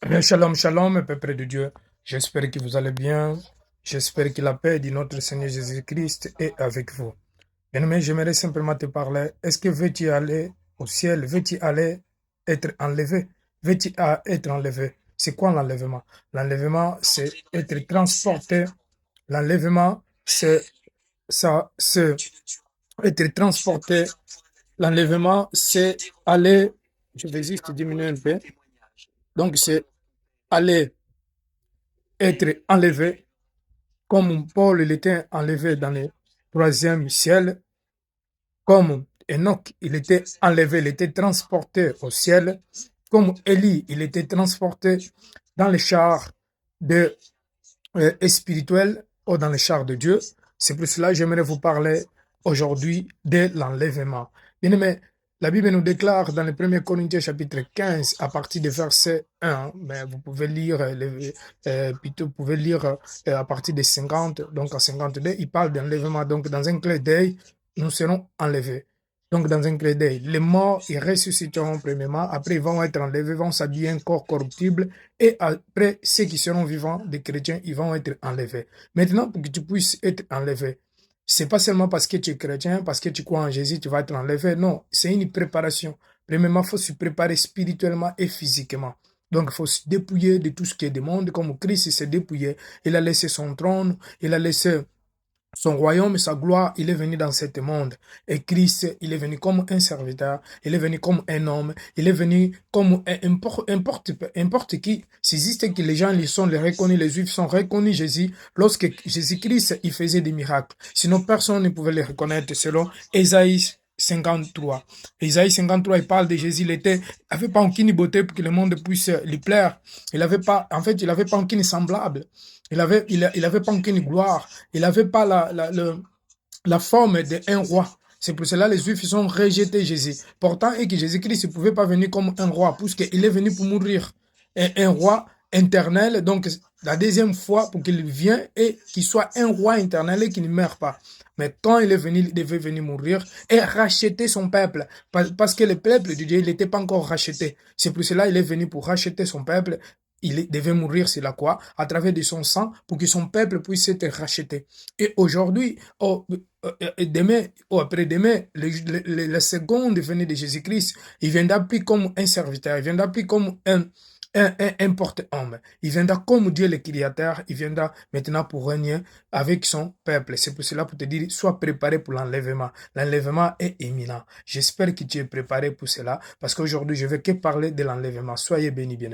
Shalom, shalom, peuple de Dieu. J'espère que vous allez bien. J'espère que la paix de notre Seigneur Jésus-Christ est avec vous. Bien-aimé, j'aimerais simplement te parler. Est-ce que veux-tu aller au ciel? Veux-tu aller être enlevé? Veux-tu être enlevé? C'est quoi l'enlèvement? L'enlèvement, c'est être transporté. L'enlèvement, c'est ça, c'est être transporté. L'enlèvement, c'est aller. Je vais juste diminuer un peu. Donc, c'est aller être enlevé, comme Paul il était enlevé dans le troisième ciel, comme Enoch il était enlevé, il était transporté au ciel, comme Élie il était transporté dans les chars de, spirituels ou dans les chars de Dieu. C'est pour cela que j'aimerais vous parler aujourd'hui de l'enlèvement. Bien aimé, la Bible nous déclare dans le 1er Corinthiens chapitre 15 à partir du verset 1, mais vous pouvez lire, plutôt vous pouvez lire à partir de 50, donc à 52, il parle d'enlèvement. Donc dans un clin d'œil, nous serons enlevés. Donc dans un clin d'œil, les morts, ils ressusciteront premièrement, après ils vont être enlevés, vont s'habiller un corps corruptible, et après ceux qui seront vivants, des chrétiens, ils vont être enlevés. Maintenant, pour que tu puisses être enlevé, c'est pas seulement parce que tu es chrétien, parce que tu crois en Jésus, tu vas être enlevé. Non, c'est une préparation. Premièrement, il faut se préparer spirituellement et physiquement. Donc, il faut se dépouiller de tout ce qui est du monde, comme Christ s'est dépouillé. Il a laissé son trône, il a laissé son royaume et sa gloire, il est venu dans ce monde. Et Christ, il est venu comme un serviteur, il est venu comme un homme, il est venu comme importe qui. C'est juste que les gens les reconnus, les Juifs sont reconnus Jésus lorsque Jésus-Christ, il faisait des miracles. Sinon, personne ne pouvait les reconnaître selon Ésaïe 53. Ésaïe 53, il parle de Jésus, il avait pas aucune beauté pour que le monde puisse lui plaire. Il avait pas, en fait, il avait pas aucune semblable. Il avait pas aucune gloire. Il n'avait pas la forme d'un roi. C'est pour cela que les Juifs ils ont rejeté Jésus. Pourtant, et que Jésus-Christ ne pouvait pas venir comme un roi, puisqu'il est venu pour mourir. Un roi éternel, donc la deuxième fois pour qu'il vienne et qu'il soit un roi éternel et qu'il ne meure pas. Mais quand il est venu, il devait venir mourir et racheter son peuple. Parce que le peuple de Dieu, il n'était pas encore racheté. C'est pour cela qu'il est venu pour racheter son peuple. Il devait mourir sur la croix à travers de son sang pour que son peuple puisse être racheté. Et aujourd'hui, demain ou après-demain, la seconde venue de Jésus-Christ, il viendra plus comme un serviteur, il viendra plus comme un porte-homme. Il viendra comme Dieu le Créateur, il viendra maintenant pour régner avec son peuple. C'est pour cela pour te dire, sois préparé pour l'enlèvement. L'enlèvement est imminent. J'espère que tu es préparé pour cela, parce qu'aujourd'hui, je ne vais que parler de l'enlèvement. Soyez bénis, bien.